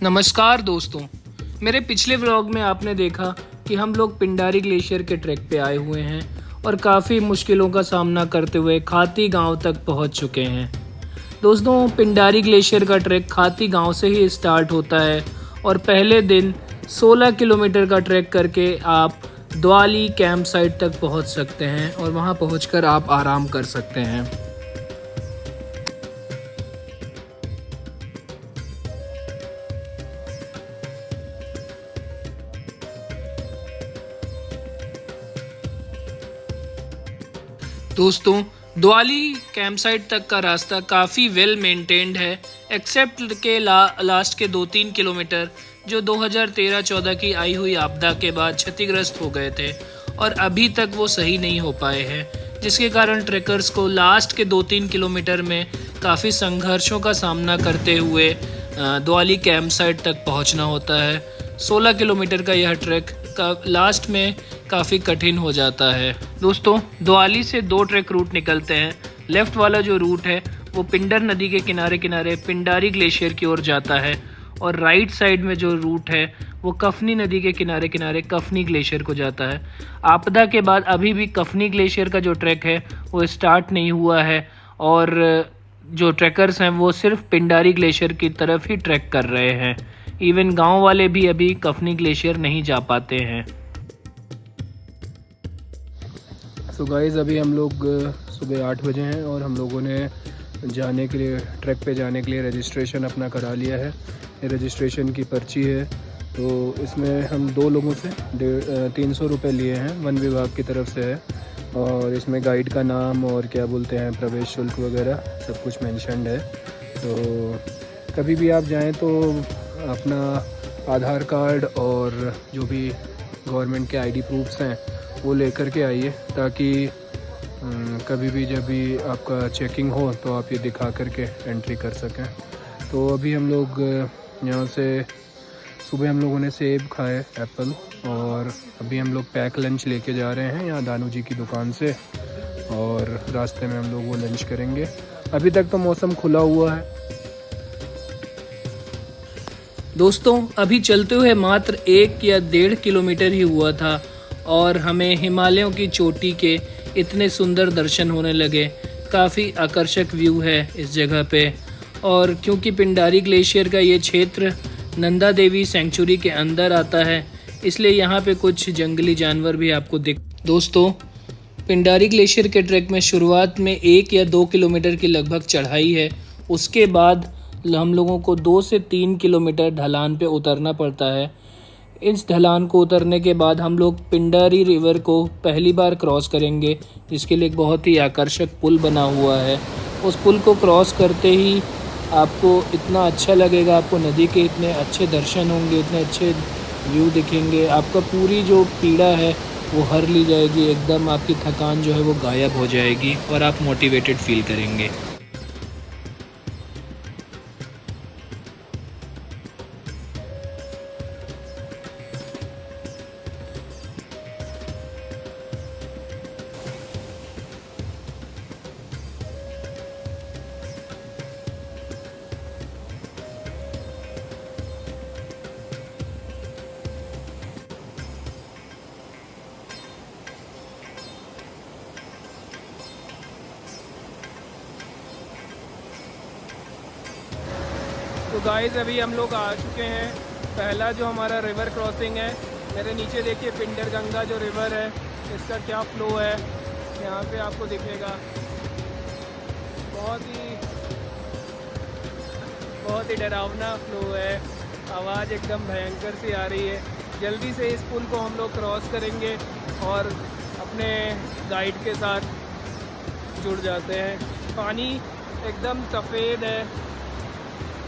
नमस्कार दोस्तों। मेरे पिछले व्लॉग में आपने देखा कि हम लोग पिंडारी ग्लेशियर के ट्रैक पे आए हुए हैं और काफ़ी मुश्किलों का सामना करते हुए खाती गांव तक पहुंच चुके हैं। दोस्तों, पिंडारी ग्लेशियर का ट्रैक खाती गांव से ही स्टार्ट होता है और पहले दिन 16 किलोमीटर का ट्रैक करके आप द्वाली कैंप साइट तक पहुंच सकते हैं और वहां पहुंचकर आप आराम कर सकते हैं। दोस्तों, द्वाली कैंप साइट तक का रास्ता काफ़ी वेल मेंटेन्ड है, एक्सेप्ट के लास्ट के 2-3 किलोमीटर जो 2013-14 की आई हुई आपदा के बाद क्षतिग्रस्त हो गए थे और अभी तक वो सही नहीं हो पाए हैं, जिसके कारण ट्रैकर्स को लास्ट के 2-3 किलोमीटर में काफ़ी संघर्षों का सामना करते हुए द्वाली कैंप साइट तक पहुंचना होता है। 16 किलोमीटर का यह ट्रैक का लास्ट में काफ़ी कठिन हो जाता है। दोस्तों, द्वाली से 2 ट्रैक रूट निकलते हैं। लेफ़्ट वाला जो रूट है वो पिंडर नदी के किनारे किनारे पिंडारी ग्लेशियर की ओर जाता है और राइट साइड में जो रूट है वो कफनी नदी के किनारे किनारे कफनी ग्लेशियर को जाता है। आपदा के बाद अभी भी कफनी ग्लेशियर का जो ट्रैक है वो स्टार्ट नहीं हुआ है और जो ट्रैकर्स हैं वो सिर्फ पिंडारी ग्लेशियर की तरफ ही ट्रैक कर रहे हैं। इवन गांव वाले भी अभी कफनी ग्लेशियर नहीं जा पाते हैं। तो गाइस, अभी हम लोग सुबह 8 बजे हैं और हम लोगों ने जाने के लिए ट्रैक पे जाने के लिए रजिस्ट्रेशन अपना करा लिया है। ये रजिस्ट्रेशन की पर्ची है, तो इसमें हम 2 लोगों से 300 रुपये लिए हैं, वन विभाग की तरफ से है। और इसमें गाइड का नाम और क्या बोलते हैं प्रवेश शुल्क वगैरह सब कुछ मेंशन्ड है। तो कभी भी आप जाएं तो अपना आधार कार्ड और जो भी गवर्नमेंट के आईडी प्रूफ्स हैं वो लेकर के आइए, ताकि कभी भी जब भी आपका चेकिंग हो तो आप ये दिखा करके एंट्री कर सकें। तो अभी हम लोग यहाँ से सुबह हम लोगों ने सेब खाए, एप्पल, और अभी हम लोग पैक लंच लेके जा रहे हैं यहाँ दानू जी की दुकान से और रास्ते में हम लोग वो लंच करेंगे। अभी तक तो मौसम खुला हुआ है। दोस्तों, अभी चलते हुए मात्र 1 या 1.5 किलोमीटर ही हुआ था और हमें हिमालयों की चोटी के इतने सुंदर दर्शन होने लगे। काफ़ी आकर्षक व्यू है इस जगह पे। और क्योंकि पिंडारी ग्लेशियर का ये क्षेत्र नंदा देवी सेंचुरी के अंदर आता है, इसलिए यहाँ पे कुछ जंगली जानवर भी आपको दिख। दोस्तों, पिंडारी ग्लेशियर के ट्रैक में शुरुआत में 1 या 2 किलोमीटर की लगभग चढ़ाई है। उसके बाद हम लोगों को 2 से 3 किलोमीटर ढलान पे उतरना पड़ता है। इस ढलान को उतरने के बाद हम लोग पिंडारी रिवर को पहली बार क्रॉस करेंगे, जिसके लिए एक बहुत ही आकर्षक पुल बना हुआ है। उस पुल को क्रॉस करते ही आपको इतना अच्छा लगेगा, आपको नदी के इतने अच्छे दर्शन होंगे, इतने अच्छे व्यू दिखेंगे, आपका पूरी जो पीड़ा है वो हर ली जाएगी, एकदम आपकी थकान जो है वो गायब हो जाएगी और आप मोटिवेटेड फील करेंगे। तो गाइस, अभी हम लोग आ चुके हैं। पहला जो हमारा रिवर क्रॉसिंग है, मेरे नीचे देखिए पिंडर गंगा जो रिवर है इसका क्या फ्लो है यहाँ पे आपको दिखेगा। बहुत ही डरावना फ्लो है, आवाज़ एकदम भयंकर सी आ रही है। जल्दी से इस पुल को हम लोग क्रॉस करेंगे और अपने गाइड के साथ जुड़ जाते हैं। पानी एकदम सफ़ेद है,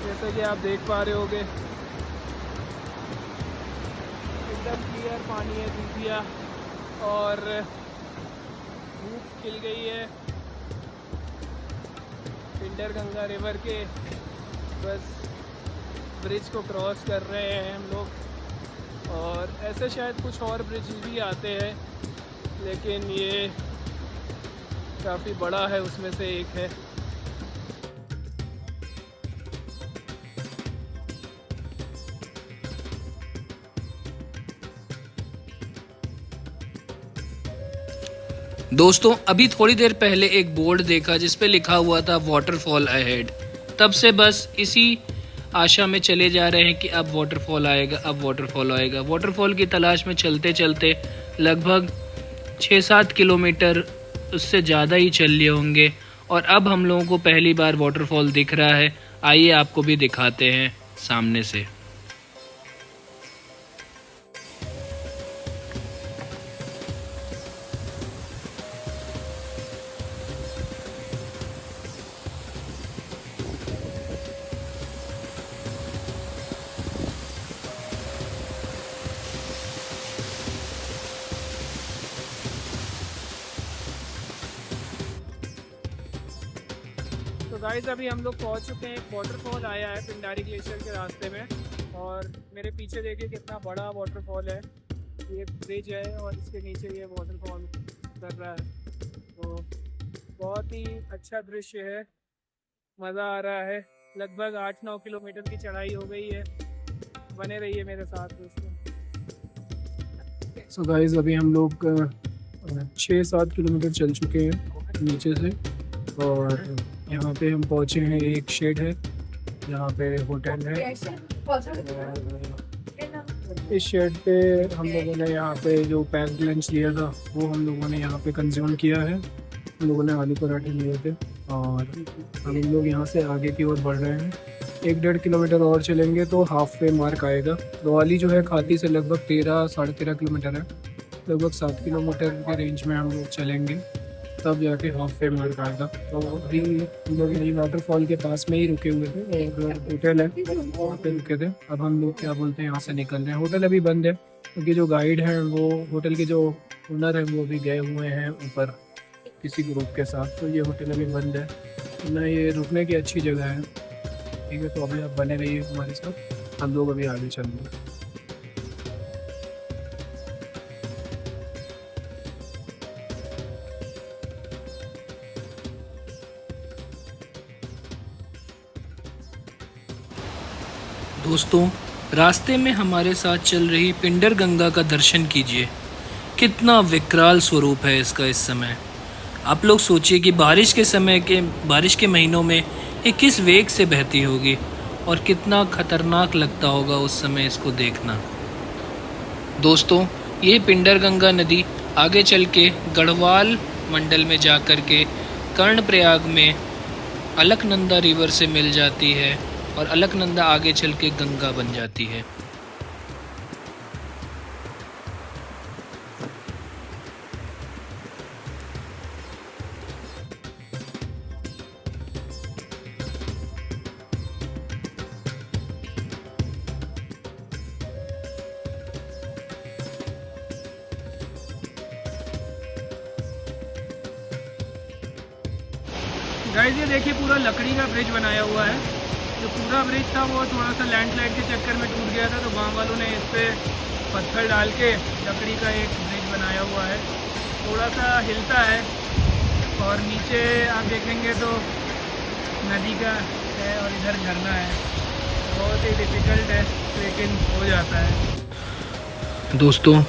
जैसे कि आप देख पा रहे होगे, एकदम क्लियर पानी है, दूधिया, और धूप खिल गई है। पिंडर गंगा रिवर के बस ब्रिज को क्रॉस कर रहे हैं हम लोग, और ऐसे शायद कुछ और ब्रिज भी आते हैं, लेकिन ये काफ़ी बड़ा है, उसमें से एक है। दोस्तों अभी थोड़ी देर पहले एक बोर्ड देखा जिस पे लिखा हुआ था वाटरफॉल अहेड। तब से बस इसी आशा में चले जा रहे हैं कि अब वाटरफॉल आएगा, अब वाटरफॉल आएगा। वाटरफॉल की तलाश में चलते चलते लगभग 6-7 किलोमीटर उससे ज़्यादा ही चल लिए होंगे और अब हम लोगों को पहली बार वाटरफॉल दिख रहा है। आइए आपको भी दिखाते हैं सामने से। तो गाइस अभी हम लोग पहुंच चुके हैं। एक वाटरफॉल आया है पिंडारी ग्लेशियर के रास्ते में और मेरे पीछे देखिए कितना बड़ा वाटरफॉल है। ये ब्रिज है और इसके नीचे ये वाटरफॉल कर रहा है। तो बहुत ही अच्छा दृश्य है, मज़ा आ रहा है। लगभग 8-9 किलोमीटर की चढ़ाई हो गई है। बने रहिए मेरे साथ दोस्तों। सो गाइस अभी हम लोग 6-7 किलोमीटर चल चुके हैं नीचे से और यहाँ पे हम पहुँचे हैं। एक शेड है यहाँ पे होटल है। इस शेड पे हम लोगों ने यहाँ पे जो पैक्ड लंच लिया था वो हम लोगों ने यहाँ पे कंज्यूम किया है। हम लोगों ने आलू पराठे लिए थे और हम लोग यहाँ से आगे की ओर बढ़ रहे हैं। 1-1.5 किलोमीटर और चलेंगे तो हाफ वे मार्क आएगा। दोवाली जो है खाती से लगभग 13-13.5 किलोमीटर है। लगभग 7 किलोमीटर के रेंज में हम लोग चलेंगे तब जाके हाफ वे मार्क आएगा। तो अभी हम लोग यही वाटरफॉल के पास में ही रुके हुए थे और होटल है वहाँ पे रुके थे। अब हम लोग क्या बोलते हैं यहाँ से निकल रहे हैं। होटल अभी बंद है क्योंकि जो गाइड हैं वो होटल के जो ओनर हैं वो अभी गए हुए हैं ऊपर किसी ग्रुप के साथ। तो ये होटल अभी बंद है ना। ये रुकने की अच्छी जगह है। ठीक है, तो अभी आप बने रहिए हमारे साथ, हम लोग अभी आगे चल रहे हैं। दोस्तों रास्ते में हमारे साथ चल रही पिंडर गंगा का दर्शन कीजिए। कितना विकराल स्वरूप है इसका इस समय। आप लोग सोचिए कि बारिश के महीनों में ये किस वेग से बहती होगी और कितना खतरनाक लगता होगा उस समय इसको देखना। दोस्तों ये पिंडर गंगा नदी आगे चल के गढ़वाल मंडल में जाकर के कर्णप्रयाग में अलकनंदा रिवर से मिल जाती है और अलकनंदा आगे चल के गंगा बन जाती है। गाइस ये देखिए पूरा लकड़ी का ब्रिज बनाया हुआ है। जो पूरा ब्रिज था वो थोड़ा सा लैंडस्लाइड के चक्कर में टूट गया था, तो गांव वालों ने इस पे पत्थर डाल के लकड़ी का एक ब्रिज बनाया हुआ है। थोड़ा सा हिलता है और नीचे आप देखेंगे तो नदी का है और इधर झरना है। बहुत ही डिफ़िकल्ट है लेकिन हो जाता है। दोस्तों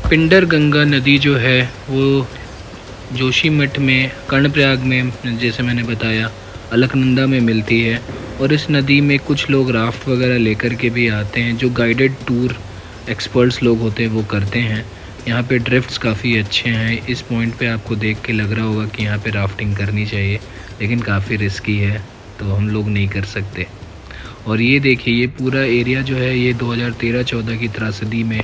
पिंडर गंगा नदी जो है वो जोशीमठ में कर्णप्रयाग में, जैसे मैंने बताया, अलकनंदा में मिलती है और इस नदी में कुछ लोग राफ्ट वगैरह लेकर के भी आते हैं। जो गाइडेड टूर एक्सपर्ट्स लोग होते हैं वो करते हैं। यहाँ पे ड्रिफ्ट्स काफ़ी अच्छे हैं। इस पॉइंट पे आपको देख के लग रहा होगा कि यहाँ पे राफ्टिंग करनी चाहिए, लेकिन काफ़ी रिस्की है तो हम लोग नहीं कर सकते। और ये देखिए ये पूरा एरिया जो है ये 2013-14 की त्रासदी में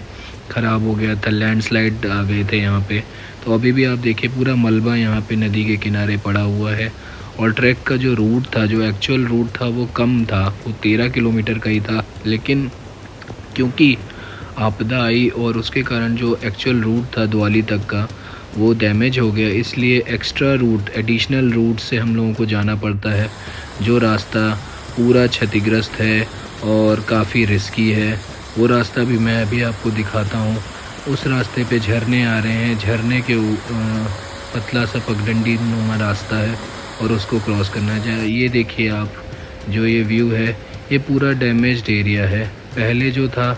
ख़राब हो गया था। लैंडस्लाइड आ गए थे यहाँ पे। तो अभी भी आप देखिए पूरा मलबा यहाँ पे नदी के किनारे पड़ा हुआ है। और ट्रैक का जो रूट था, जो एक्चुअल रूट था वो कम था, वो 13 किलोमीटर का ही था। लेकिन क्योंकि आपदा आई और उसके कारण जो एक्चुअल रूट था दोवाली तक का वो डैमेज हो गया, इसलिए एक्स्ट्रा रूट, एडिशनल रूट से हम लोगों को जाना पड़ता है। जो रास्ता पूरा क्षतिग्रस्त है और काफ़ी रिस्की है, वो रास्ता भी मैं अभी आपको दिखाता हूँ। उस रास्ते पे झरने आ रहे हैं। झरने के पतला सा पगडंडी नुमा रास्ता है और उसको क्रॉस करना चाहिए। ये देखिए आप, जो ये व्यू है ये पूरा डैमेज्ड एरिया है। पहले जो था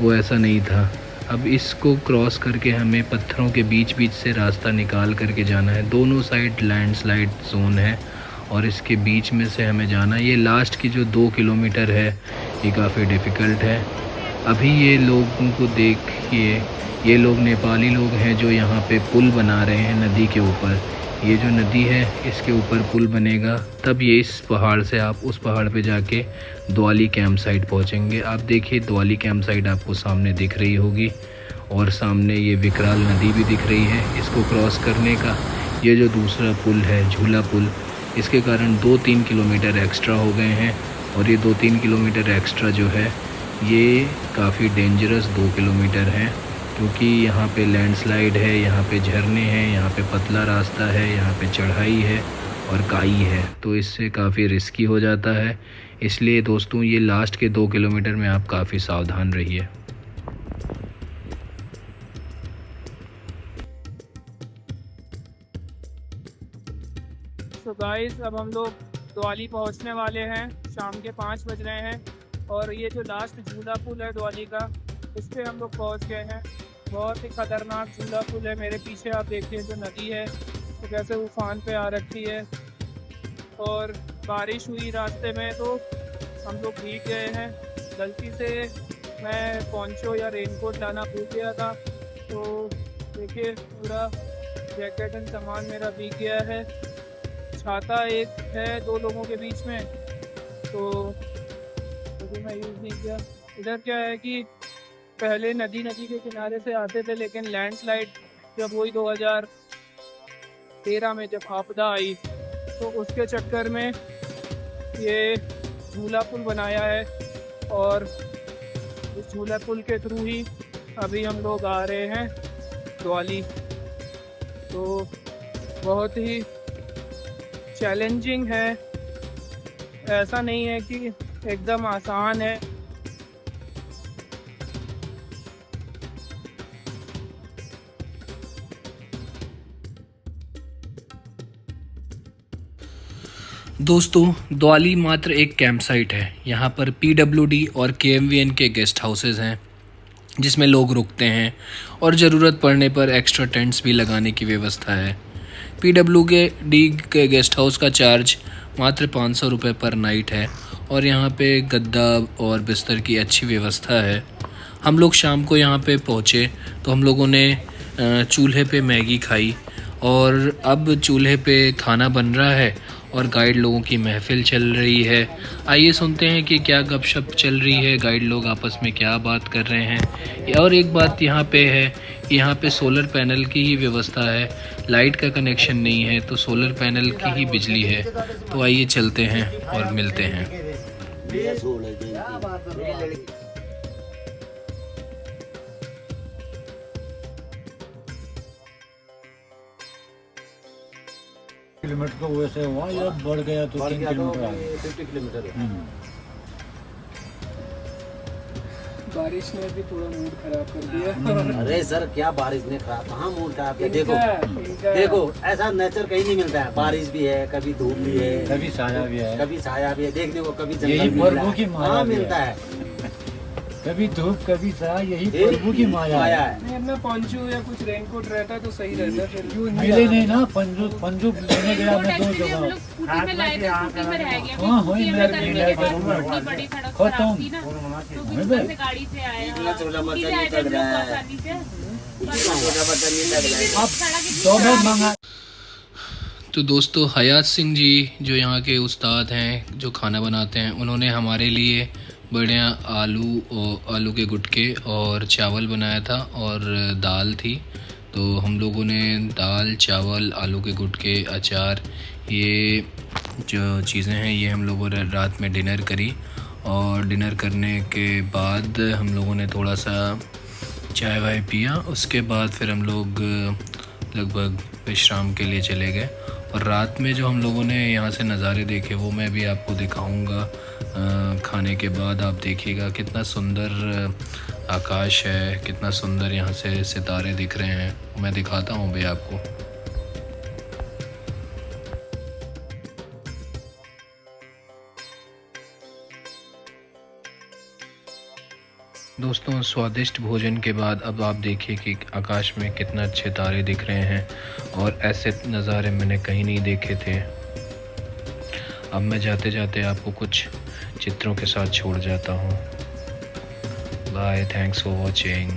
वो ऐसा नहीं था। अब इसको क्रॉस करके हमें पत्थरों के बीच बीच से रास्ता निकाल करके जाना है। दोनों साइड लैंडस्लाइड जोन है और इसके बीच में से हमें जाना है। ये लास्ट की जो 2 किलोमीटर है ये काफ़ी डिफ़िकल्ट है। अभी ये लोगों को देखिए, ये लोग नेपाली लोग हैं जो यहाँ पे पुल बना रहे हैं नदी के ऊपर। ये जो नदी है इसके ऊपर पुल बनेगा, तब ये इस पहाड़ से आप उस पहाड़ पे जाके द्वाली कैंप साइट पहुँचेंगे। आप देखिए द्वाली कैंप साइट आपको सामने दिख रही होगी और सामने ये विकराल नदी भी दिख रही है। इसको क्रॉस करने का ये जो दूसरा पुल है, झूला पुल, इसके कारण 2-3 किलोमीटर एक्स्ट्रा हो गए हैं। और ये 2-3 किलोमीटर एक्स्ट्रा जो है ये काफ़ी डेंजरस 2 किलोमीटर हैं, क्योंकि यहाँ पे लैंडस्लाइड है, यहाँ पे झरने हैं, यहाँ पे पतला रास्ता है, यहाँ पे चढ़ाई है और काई है, तो इससे काफ़ी रिस्की हो जाता है। इसलिए दोस्तों ये लास्ट के 2 किलोमीटर में आप काफ़ी सावधान रहिए। तो गाइस अब हम लोग द्वाली पहुंचने वाले हैं। शाम के 5 बज रहे हैं और ये जो लास्ट झूला पुल है द्वाली का, इस पर हम लोग पहुंच गए हैं। बहुत ही खतरनाक झूला पुल है। मेरे पीछे आप देखिए जो नदी है तो कैसे उफान पे आ रखी है और बारिश हुई रास्ते में तो हम लोग भीग गए हैं। गलती से मैं पोंचो या रेनकोट लाना भूल गया था, तो देखिए पूरा जैकेट एंड सामान मेरा भीग गया है। छाता एक है 2 लोगों के बीच में, तो मैं यूज़ नहीं किया। इधर क्या है कि पहले नदी के किनारे से आते थे, लेकिन लैंडस्लाइड जब वही 2013 में जब आपदा आई तो उसके चक्कर में ये झूला पुल बनाया है और इस झूला पुल के थ्रू ही अभी हम लोग आ रहे हैं द्वाली। तो बहुत ही चैलेंजिंग है, ऐसा नहीं है कि एकदम आसान है। दोस्तों द्वाली मात्र एक कैंप साइट है। यहाँ पर PWD और KMVN के गेस्ट हाउसेज हैं जिसमें लोग रुकते हैं और ज़रूरत पड़ने पर एक्स्ट्रा टेंट्स भी लगाने की व्यवस्था है। PWD के गेस्ट हाउस का चार्ज मात्र 500 रुपये पर नाइट है और यहाँ पे गद्दा और बिस्तर की अच्छी व्यवस्था है। हम लोग शाम को यहाँ पे पहुँचे तो हम लोगों ने चूल्हे पे मैगी खाई और अब चूल्हे पे खाना बन रहा है और गाइड लोगों की महफिल चल रही है। आइए सुनते हैं कि क्या गपशप चल रही है, गाइड लोग आपस में क्या बात कर रहे हैं। और एक बात यहाँ पे है, यहाँ पे सोलर पैनल की ही व्यवस्था है, लाइट का कनेक्शन नहीं है, तो सोलर पैनल की ही बिजली है। तो आइए चलते हैं और मिलते हैं। किलोमीटर तो वैसे हुआ या बढ़ गया तो 3 किलोमीटर आ गया। 50 किलोमीटर। बारिश ने भी थोड़ा मूड खराब कर दिया। अरे सर क्या बारिश ने खराब, कहाँ मूड खराब किया। देखो ऐसा नेचर कहीं नहीं मिलता है। बारिश भी है, कभी धूप भी है, कभी साया भी है, कभी साया भी है, देखने को कभी यही जंगल प्रभु की माया कहाँ भी मिलता है। कभी धूप कभी साया, यही प्रभु की माया है। नहीं, अपना पोंचो या कुछ रेनकोट रहता तो सही रहता। फिर मिले नहीं ना, पंजू लेने गया मैं 2 जगह। हाँ वही छोटा मर्चा नहीं लग रहा है, छोटा मर्चा नहीं लग रहा है। अब दोनों मंगा। तो दोस्तों हयात सिंह जी जो यहाँ के उस्ताद हैं, जो खाना बनाते हैं, उन्होंने हमारे लिए बढ़िया आलू के गुटके और चावल बनाया था और दाल थी। तो हम लोगों ने दाल, चावल, आलू के गुटके, अचार, ये जो चीज़ें हैं ये हम लोगों ने रात में डिनर करी। और डिनर करने के बाद हम लोगों ने थोड़ा सा चाय वाय पिया। उसके बाद फिर हम लोग लगभग विश्राम के लिए चले गए। और रात में जो हम लोगों ने यहाँ से नज़ारे देखे वो मैं भी आपको दिखाऊंगा। खाने के बाद आप देखिएगा कितना सुंदर आकाश है, कितना सुंदर यहाँ से सितारे दिख रहे हैं। मैं दिखाता हूँ भी आपको। दोस्तों स्वादिष्ट भोजन के बाद अब आप देखिए कि आकाश में कितना अच्छे तारे दिख रहे हैं और ऐसे नज़ारे मैंने कहीं नहीं देखे थे। अब मैं जाते जाते आपको कुछ चित्रों के साथ छोड़ जाता हूँ। Bye, thanks for watching.